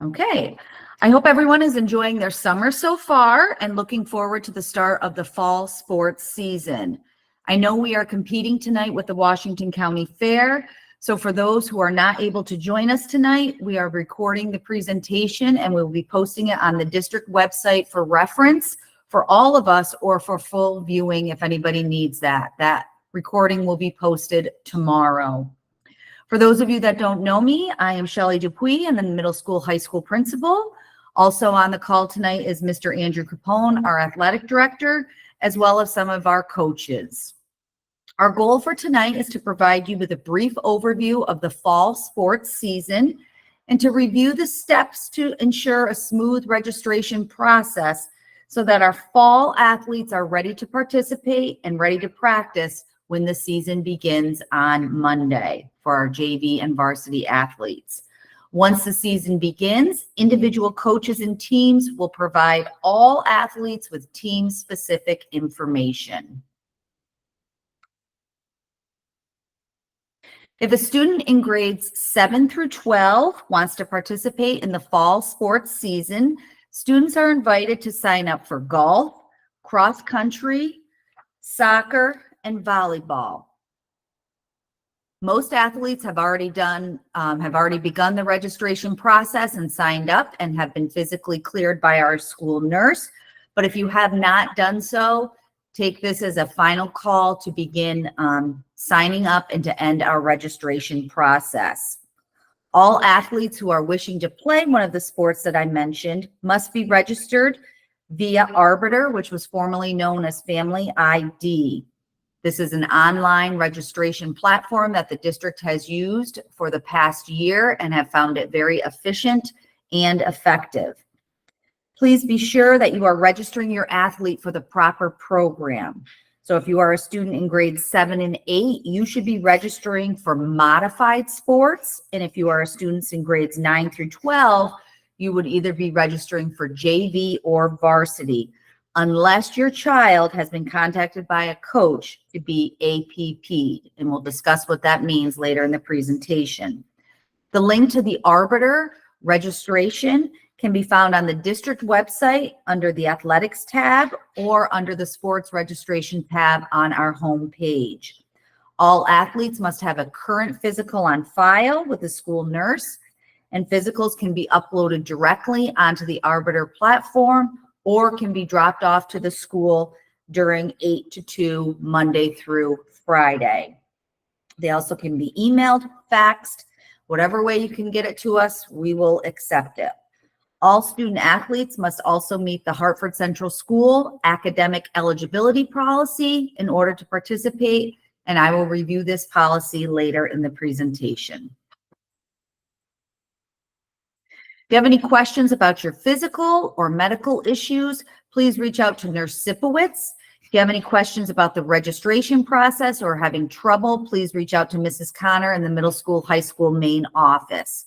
Okay, I hope everyone is enjoying their summer so far and looking forward to the start of the fall sports season. I know we are competing tonight with the Washington County Fair. So for those who are not able to join us tonight, we are recording the presentation and we'll be posting it on the district website for reference for all of us or for full viewing if anybody needs that. That recording will be posted tomorrow. For those of you that don't know me, I am Shelley Dupuis. I'm the middle school, high school principal. Also on the call tonight is Mr. Andrew Capone, our athletic director, as well as some of our coaches. Our goal for tonight is to provide you with a brief overview of the fall sports season and to review the steps to ensure a smooth registration process so that our fall athletes are ready to participate and ready to practice when the season begins on Monday for our JV and varsity athletes. Once the season begins, individual coaches and teams will provide all athletes with team-specific information. If a student in grades 7 through 12 wants to participate in the fall sports season, students are invited to sign up for golf, cross country, soccer, and volleyball. Most athletes have already begun the registration process and signed up and have been physically cleared by our school nurse. But if you have not done so, take this as a final call to begin signing up and to end our registration process. All athletes who are wishing to play one of the sports that I mentioned must be registered via Arbiter, which was formerly known as Family ID. This is an online registration platform that the district has used for the past year and have found it very efficient and effective. Please be sure that you are registering your athlete for the proper program. So if you are a student in grades 7 and 8, you should be registering for modified sports. And if you are a student in grades 9 through 12, you would either be registering for JV or varsity, unless your child has been contacted by a coach to be APP'd, and we'll discuss what that means later in the presentation. The link to the Arbiter registration can be found on the district website under the Athletics tab or under the Sports Registration tab on our home page. All athletes must have a current physical on file with the school nurse, and physicals can be uploaded directly onto the Arbiter platform or can be dropped off to the school during 8 to 2, Monday through Friday. They also can be emailed, faxed, whatever way you can get it to us, we will accept it. All student athletes must also meet the Hartford Central School academic eligibility policy in order to participate, and I will review this policy later in the presentation. If you have any questions about your physical or medical issues, please reach out to Nurse Sipowicz. If you have any questions about the registration process or having trouble, please reach out to Mrs. Connor in the middle school, high school main office.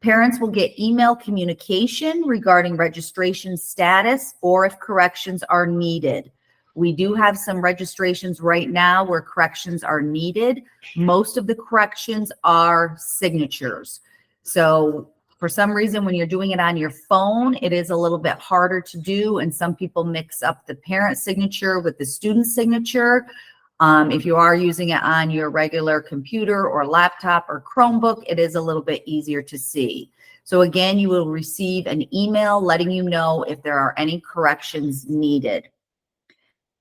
Parents will get email communication regarding registration status or if corrections are needed. We do have some registrations right now where corrections are needed. Most of the corrections are signatures. So for some reason, when you're doing it on your phone, it is a little bit harder to do, and some people mix up the parent signature with the student signature. If you are using it on your regular computer or laptop or Chromebook, it is a little bit easier to see. So again, you will receive an email letting you know if there are any corrections needed.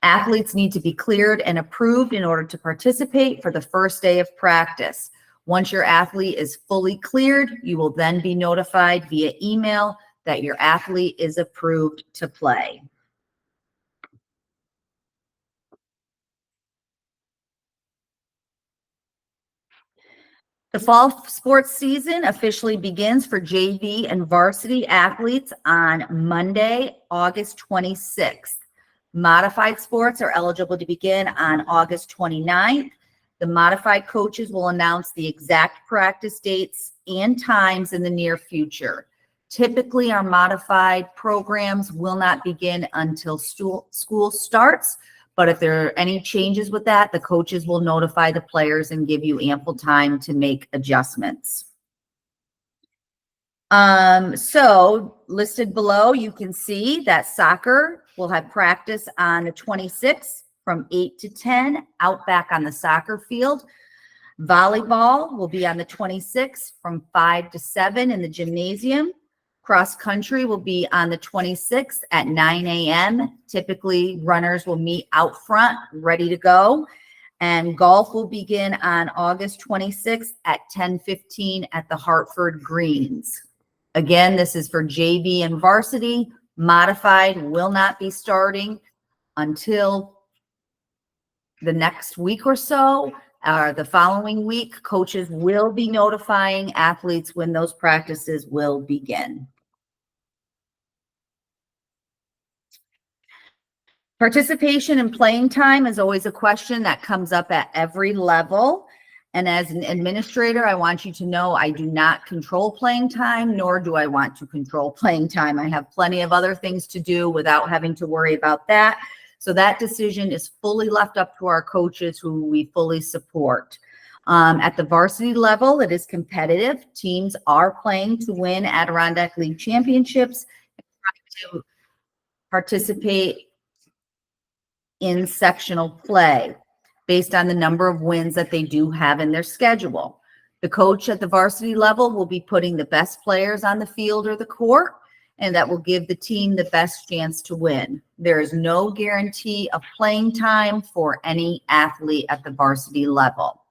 Athletes need to be cleared and approved in order to participate for the first day of practice. Once your athlete is fully cleared, you will then be notified via email that your athlete is approved to play. The fall sports season officially begins for JV and varsity athletes on Monday, August 26th. Modified sports are eligible to begin on August 29th. The modified coaches will announce the exact practice dates and times in the near future. Typically, our modified programs will not begin until school starts, but if there are any changes with that, the coaches will notify the players and give you ample time to make adjustments. So listed below, you can see that soccer will have practice on the 26th from 8 to 10 out back on the soccer field. Volleyball will be on the 26th from 5 to 7 in the gymnasium. Cross country will be on the 26th at 9 a.m. Typically, runners will meet out front, ready to go. And golf will begin on August 26th at 10:15 at the Hartford Greens. Again, this is for JV and varsity. Modified will not be starting until the next week or so. The following week, coaches will be notifying athletes when those practices will begin. Participation and playing time is always a question that comes up at every level. And as an administrator, I want you to know I do not control playing time, nor do I want to control playing time. I have plenty of other things to do without having to worry about that. So that decision is fully left up to our coaches, who we fully support. At the varsity level, it is competitive. Teams are playing to win Adirondack League championships and trying to participate in sectional play based on the number of wins that they do have in their schedule. The coach at the varsity level will be putting the best players on the field or the court, and that will give the team the best chance to win. There is no guarantee of playing time for any athlete at the varsity level.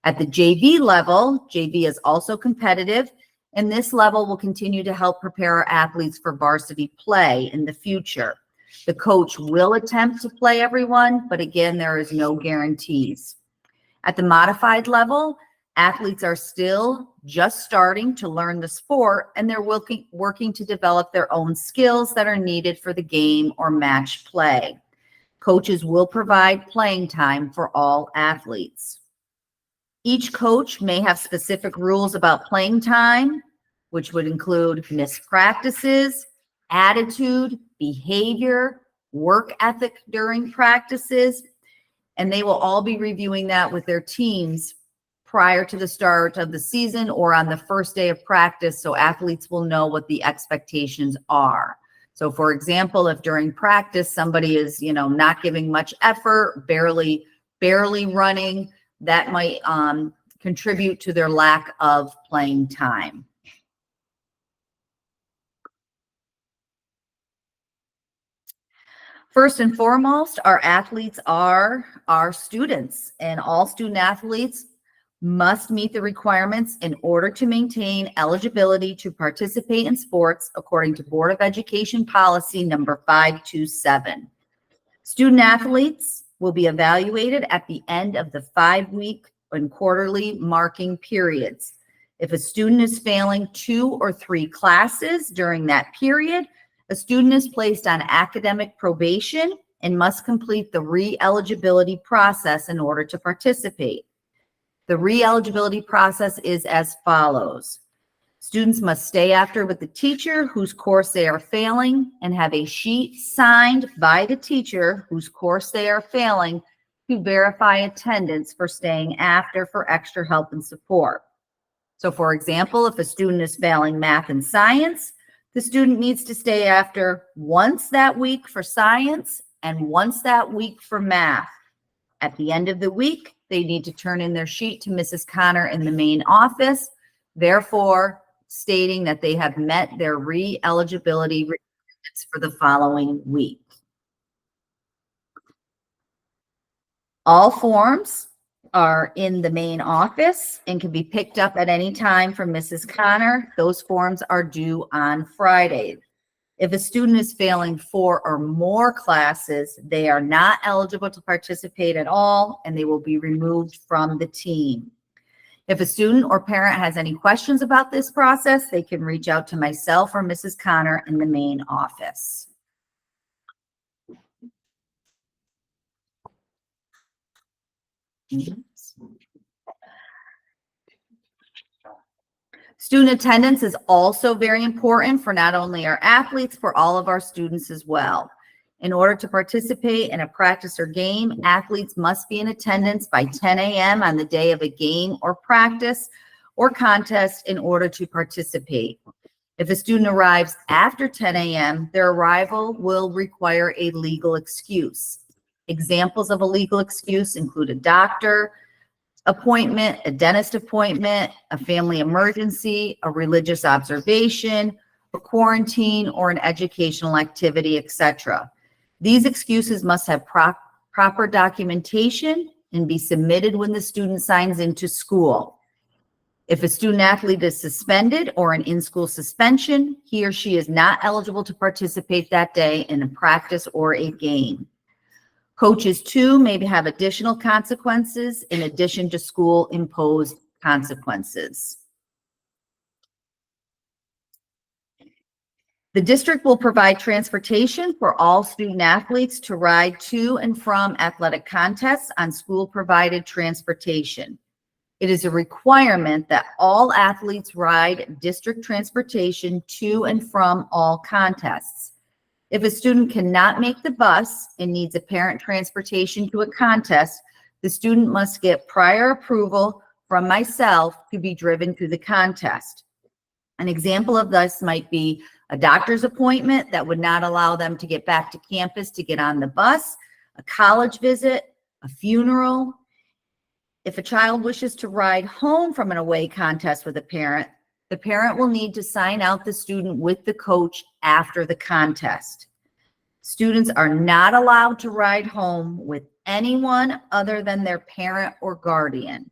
At the JV level, JV is also competitive, and this level will continue to help prepare our athletes for varsity play in the future. The coach will attempt to play everyone, but again, there is no guarantees. At the modified level, athletes are still just starting to learn the sport, and they're working to develop their own skills that are needed for the game or match play. Coaches will provide playing time for all athletes. Each coach may have specific rules about playing time, which would include missed practices, attitude, behavior, work ethic during practices, and they will all be reviewing that with their teams prior to the start of the season or on the first day of practice, so athletes will know what the expectations are. So for example, if during practice somebody is, not giving much effort, barely running, that might contribute to their lack of playing time. First and foremost, our athletes are our students, and all student athletes must meet the requirements in order to maintain eligibility to participate in sports according to Board of Education policy number 527. Student athletes will be evaluated at the end of the 5-week and quarterly marking periods. If a student is failing 2 or 3 classes during that period, a student is placed on academic probation and must complete the re-eligibility process in order to participate. The re-eligibility process is as follows. Students must stay after with the teacher whose course they are failing and have a sheet signed by the teacher whose course they are failing to verify attendance for staying after for extra help and support. So for example, if a student is failing math and science, the student needs to stay after once that week for science and once that week for math. At the end of the week, they need to turn in their sheet to Mrs. Connor in the main office, therefore stating that they have met their re-eligibility requirements for the following week. All forms are in the main office and can be picked up at any time from Mrs. Connor. Those forms are due on Friday. If a student is failing 4 or more classes, they are not eligible to participate at all, and they will be removed from the team. If a student or parent has any questions about this process, they can reach out to myself or Mrs. Connor in the main office. Student attendance is also very important for not only our athletes, for all of our students as well. In order to participate in a practice or game, athletes must be in attendance by 10 a.m. on the day of a game or practice or contest in order to participate. If a student arrives after 10 a.m., their arrival will require a legal excuse. Examples of a legal excuse include a doctor appointment, a dentist appointment, a family emergency, a religious observation, a quarantine, or an educational activity, etc. These excuses must have proper documentation and be submitted when the student signs into school. If a student athlete is suspended or an in-school suspension, he or she is not eligible to participate that day in a practice or a game. Coaches too may have additional consequences in addition to school-imposed consequences. The district will provide transportation for all student athletes to ride to and from athletic contests on school-provided transportation. It is a requirement that all athletes ride district transportation to and from all contests. If a student cannot make the bus and needs a parent transportation to a contest, the student must get prior approval from myself to be driven to the contest. An example of this might be a doctor's appointment that would not allow them to get back to campus to get on the bus, a college visit, a funeral. If a child wishes to ride home from an away contest with a parent, the parent will need to sign out the student with the coach after the contest. Students are not allowed to ride home with anyone other than their parent or guardian.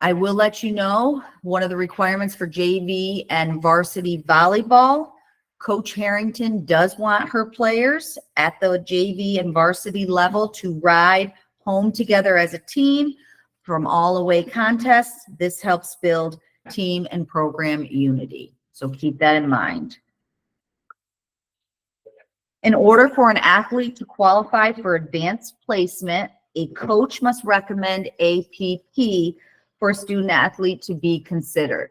I will let you know one of the requirements for JV and varsity volleyball. Coach Harrington does want her players at the JV and varsity level to ride home together as a team from all away contests. This helps build team and program unity. So keep that in mind. In order for an athlete to qualify for advanced placement, a coach must recommend APP for a student athlete to be considered.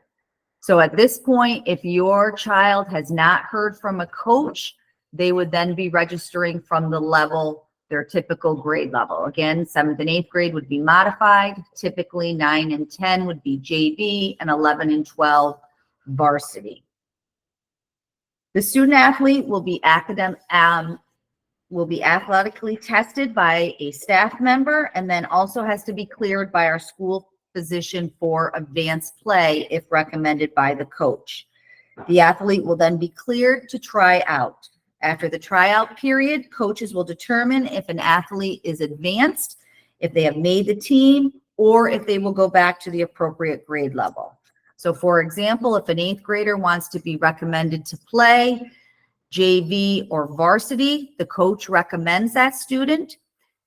So at this point, if your child has not heard from a coach, they would then be registering from the level, their typical grade level. Again, 7th and 8th grade would be modified. Typically 9 and 10 would be JV, and 11 and 12 varsity. The student athlete will be athletically tested by a staff member, and then also has to be cleared by our school physician for advanced play if recommended by the coach. The athlete will then be cleared to try out. After the tryout period, coaches will determine if an athlete is advanced, if they have made the team, or if they will go back to the appropriate grade level. So for example, if an 8th grader wants to be recommended to play JV or varsity, the coach recommends that student.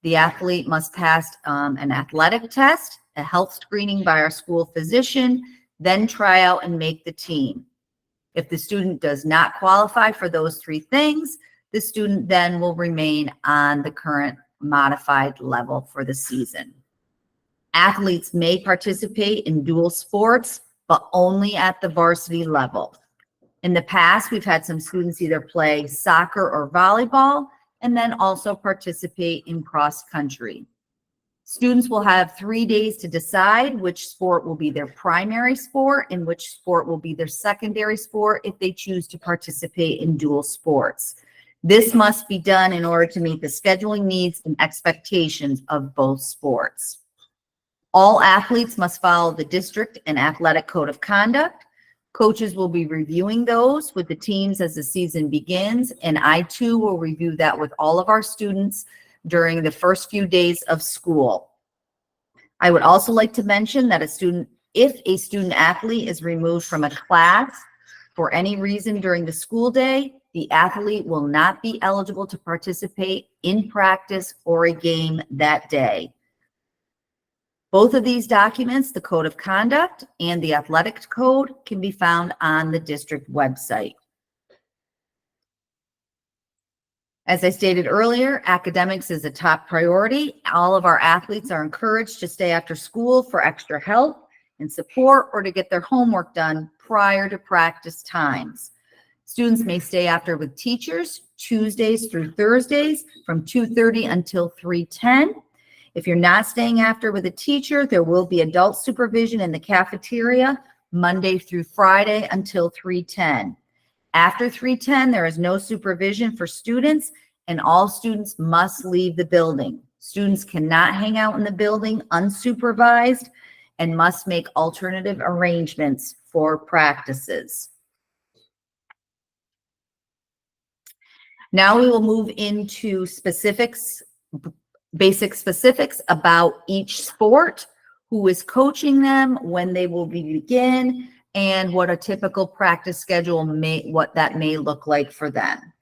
The athlete must pass an athletic test, a health screening by our school physician, then try out and make the team. If the student does not qualify for those 3 things, the student then will remain on the current modified level for the season. Athletes may participate in dual sports, but only at the varsity level. In the past, we've had some students either play soccer or volleyball, and then also participate in cross country. Students will have 3 days to decide which sport will be their primary sport and which sport will be their secondary sport if they choose to participate in dual sports. This must be done in order to meet the scheduling needs and expectations of both sports. All athletes must follow the district and athletic code of conduct. Coaches will be reviewing those with the teams as the season begins, and I too will review that with all of our students during the first few days of school. I would also like to mention that if a student athlete is removed from a class for any reason during the school day, the athlete will not be eligible to participate in practice or a game that day. Both of these documents, the Code of Conduct and the Athletic Code, can be found on the district website. As I stated earlier, academics is a top priority. All of our athletes are encouraged to stay after school for extra help and support, or to get their homework done prior to practice times. Students may stay after with teachers Tuesdays through Thursdays from 2:30 until 3:10. If you're not staying after with a teacher, there will be adult supervision in the cafeteria Monday through Friday until 3:10. After 3:10, there is no supervision for students, and all students must leave the building. Students cannot hang out in the building unsupervised and must make alternative arrangements for practices. Now we will move into specifics, basic specifics about each sport, who is coaching them, when they will begin, and what a typical practice schedule what that may look like for them.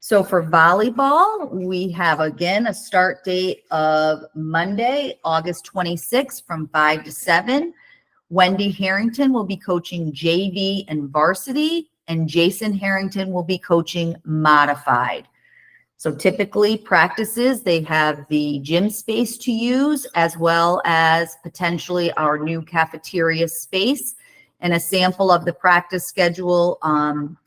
So for volleyball, we have again a start date of Monday, August 26th from 5 to 7. Wendy Harrington will be coaching JV and varsity, and Jason Harrington will be coaching modified. So typically practices, they have the gym space to use, as well as potentially our new cafeteria space. And a sample of the practice schedule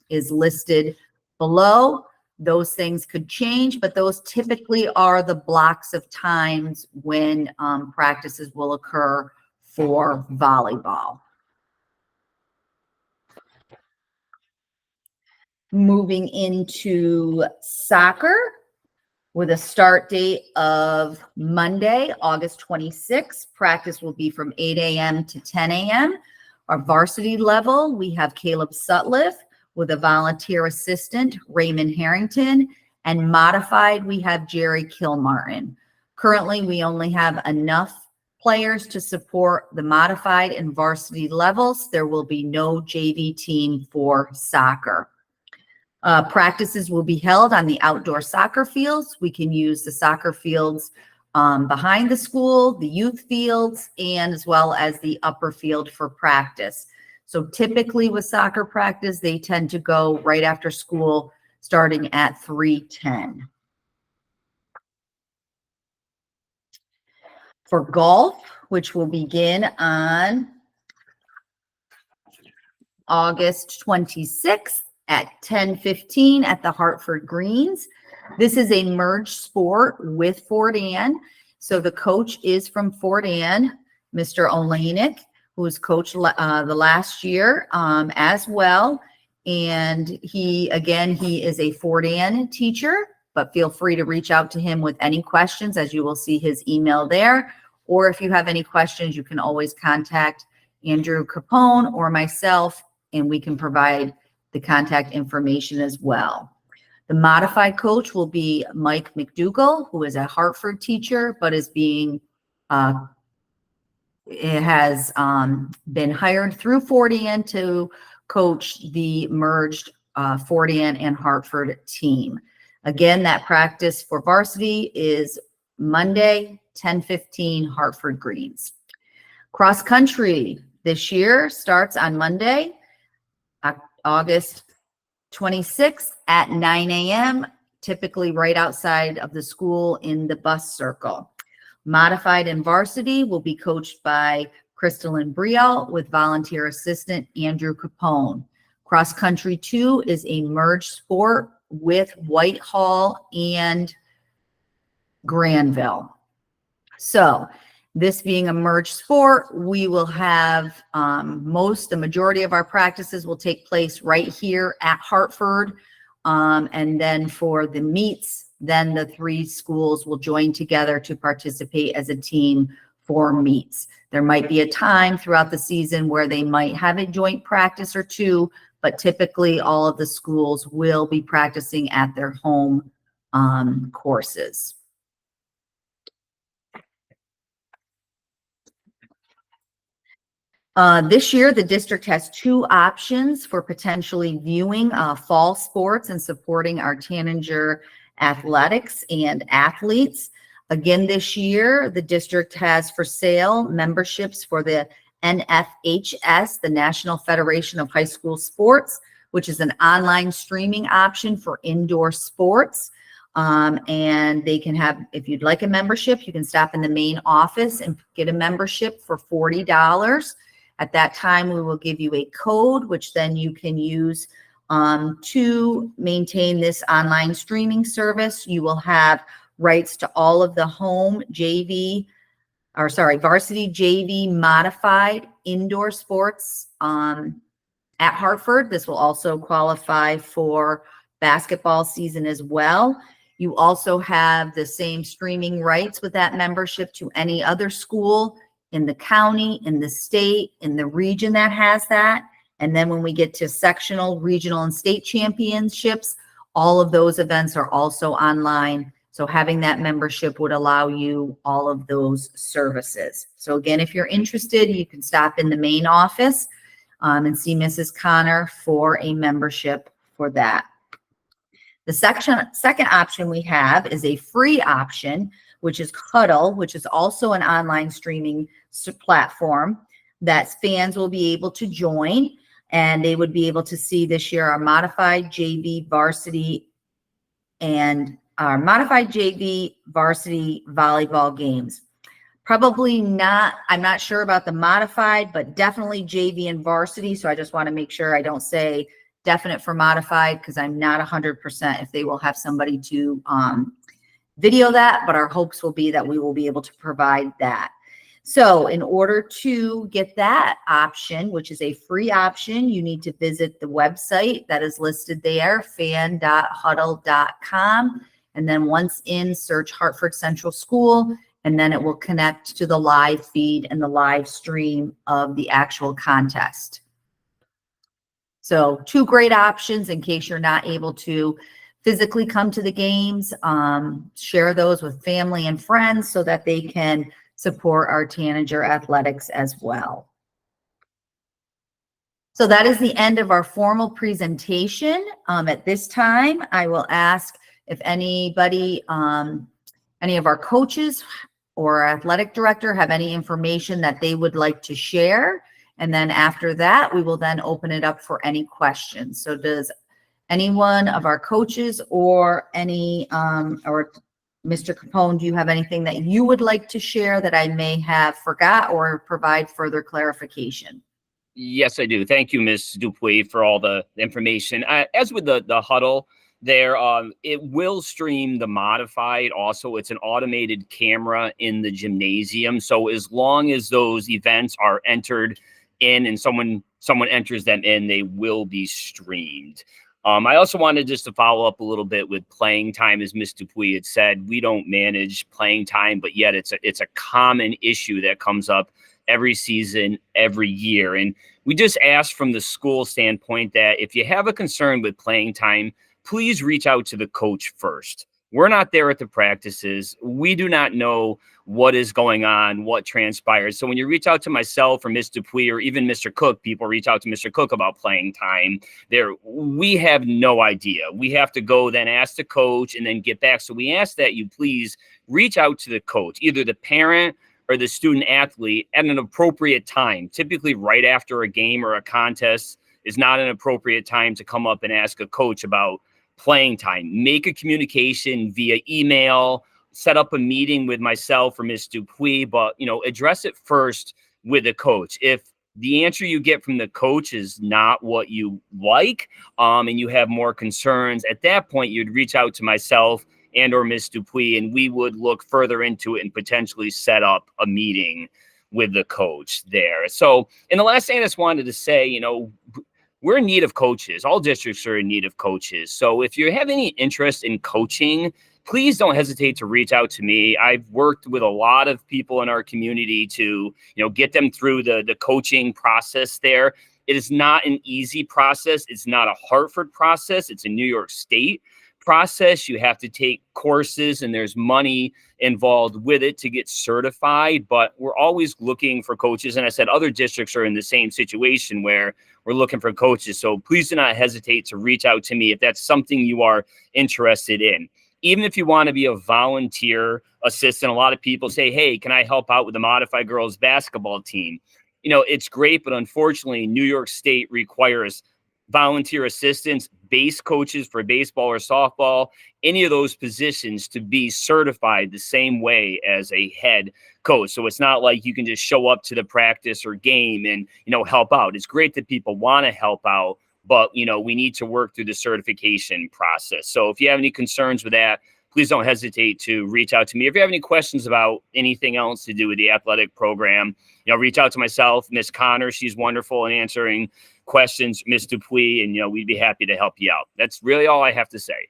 is listed below. Those things could change, but those typically are the blocks of times when practices will occur for volleyball. Moving into soccer, with a start date of Monday, August 26th. Practice will be from 8 a.m. to 10 a.m. Our varsity level, we have Caleb Sutliff with a volunteer assistant, Raymond Harrington, and modified, we have Jerry Kilmartin. Currently, we only have enough players to support the modified and varsity levels. There will be no JV team for soccer. Practices will be held on the outdoor soccer fields. We can use the soccer fields behind the school, the youth fields, and as well as the upper field for practice. So typically with soccer practice, they tend to go right after school, starting at 3:10. For golf, which will begin on August 26th at 10:15 at the Hartford Greens. This is a merged sport with Fort Ann. So the coach is from Fort Ann, Mr. Olenek, who was coached the last year as well. And he is a Fort Ann teacher, but feel free to reach out to him with any questions, as you will see his email there. Or if you have any questions, you can always contact Andrew Capone or myself, and we can provide the contact information as well. The modified coach will be Mike McDougall, who is a Hartford teacher, but is being has been hired through Fort Ann to coach the merged Fort Ann and Hartford team. Again, that practice for varsity is Monday, 10:15, Hartford Greens. Cross country this year starts on Monday, August 26th at 9 a.m., typically right outside of the school in the bus circle. Modified and varsity will be coached by Crystalline Brielle with volunteer assistant Andrew Capone. Cross country 2 is a merged sport with Whitehall and Granville. So this being a merged sport, we will have the majority of our practices will take place right here at Hartford. And then for the meets, then the 3 schools will join together to participate as a team for meets. There might be a time throughout the season where they might have a joint practice or 2, but typically all of the schools will be practicing at their home courses. This year, the district has 2 options for potentially viewing fall sports and supporting our Tanninger athletics and athletes. Again, this year, the district has for sale memberships for the NFHS, the National Federation of High School Sports, which is an online streaming option for indoor sports. And they can have, if you'd like a membership, you can stop in the main office and get a membership for $40. At that time, we will give you a code, which then you can use to maintain this online streaming service. You will have rights to all of the home JV varsity JV modified indoor sports at Hartford. This will also qualify for basketball season as well. You also have the same streaming rights with that membership to any other school in the county, in the state, in the region that has that. And then when we get to sectional, regional, and state championships, all of those events are also online. So having that membership would allow you all of those services. So again, if you're interested, you can stop in the main office and see Mrs. Connor for a membership for that. The second option we have is a free option, which is Huddle, which is also an online streaming platform that fans will be able to join, and they would be able to see this year our modified JV varsity and our modified JV varsity volleyball games. Probably not, I'm not sure about the modified, but definitely JV and varsity. So I just want to make sure I don't say definite for modified, because I'm not 100% if they will have somebody to video that, but our hopes will be that we will be able to provide that. So in order to get that option, which is a free option, you need to visit the website that is listed there, fan.huddle.com. And then once in, search Hartford Central School, and then it will connect to the live feed and the live stream of the actual contest. So two great options in case you're not able to physically come to the games. Share those with family and friends so that they can support our Tanager athletics as well. So that is the end of our formal presentation. At this time, I will ask if anybody, any of our coaches or athletic director have any information that they would like to share. And then after that, we will then open it up for any questions. So does anyone of our coaches or any, or Mr. Capone, do you have anything that you would like to share that I may have forgot or provide further clarification? Yes, I do. Thank you, Ms. Dupuy, for all the information. As with the huddle there, it will stream the modified. Also, it's an automated camera in the gymnasium. So as long as those events are entered in and someone enters them in, they will be streamed. I also wanted just to follow up a little bit with playing time. As Ms. Dupuy had said, we don't manage playing time, but yet it's a common issue that comes up every season, every year. And we just ask from the school standpoint that if you have a concern with playing time, please reach out to the coach first. We're not there at the practices. We do not know what is going on, what transpires. So when you reach out to myself or Ms. Dupuy or even Mr. Cook, people reach out to Mr. Cook about playing time there. We have no idea. We have to go then ask the coach and then get back. So we ask that you please reach out to the coach, either the parent or the student athlete, at an appropriate time. Typically right after a game or a contest is not an appropriate time to come up and ask a coach about playing time. Make a communication via email, set up a meeting with myself or Ms. Dupuy, but address it first with the coach. If the answer you get from the coach is not what you like, and you have more concerns, at that point you'd reach out to myself and or Ms. Dupuy, and we would look further into it and potentially set up a meeting with the coach there. So, and the last thing I just wanted to say, we're in need of coaches. All districts are in need of coaches. So if you have any interest in coaching, please don't hesitate to reach out to me. I've worked with a lot of people in our community to, get them through the coaching process there. It is not an easy process. It's not a Hartford process. It's a New York State process. You have to take courses and there's money involved with it to get certified, but we're always looking for coaches. And I said other districts are in the same situation where we're looking for coaches. So please do not hesitate to reach out to me if that's something you are interested in. Even if you want to be a volunteer assistant, a lot of people say, hey, can I help out with the modified girls basketball team? It's great, but unfortunately, New York State requires volunteer assistants, base coaches for baseball or softball, any of those positions to be certified the same way as a head coach. So it's not like you can just show up to the practice or game and, help out. It's great that people want to help out, but, we need to work through the certification process. So if you have any concerns with that, please don't hesitate to reach out to me. If you have any questions about anything else to do with the athletic program, reach out to myself, Miss Connor. She's wonderful in answering questions, Miss Dupuis, and, we'd be happy to help you out. That's really all I have to say.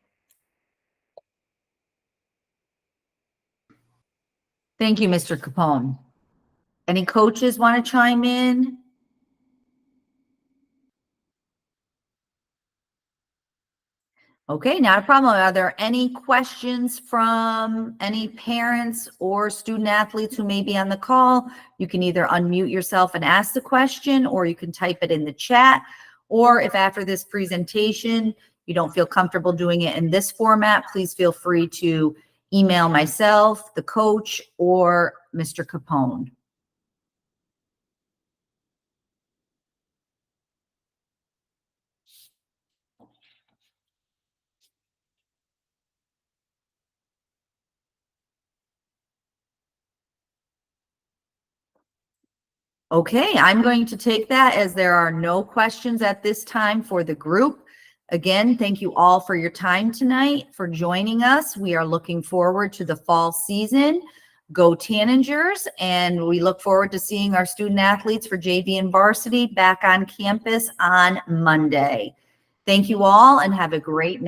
Thank you, Mr. Capone. Any coaches want to chime in? Okay, not a problem. Are there any questions from any parents or student athletes who may be on the call? You can either unmute yourself and ask the question, or you can type it in the chat. Or if after this presentation, you don't feel comfortable doing it in this format, please feel free to email myself, the coach, or Mr. Capone. Okay, I'm going to take that as there are no questions at this time for the group. Again, thank you all for your time tonight, for joining us. We are looking forward to the fall season. Go Tanningers, and we look forward to seeing our student athletes for JV and varsity back on campus on Monday. Thank you all and have a great night.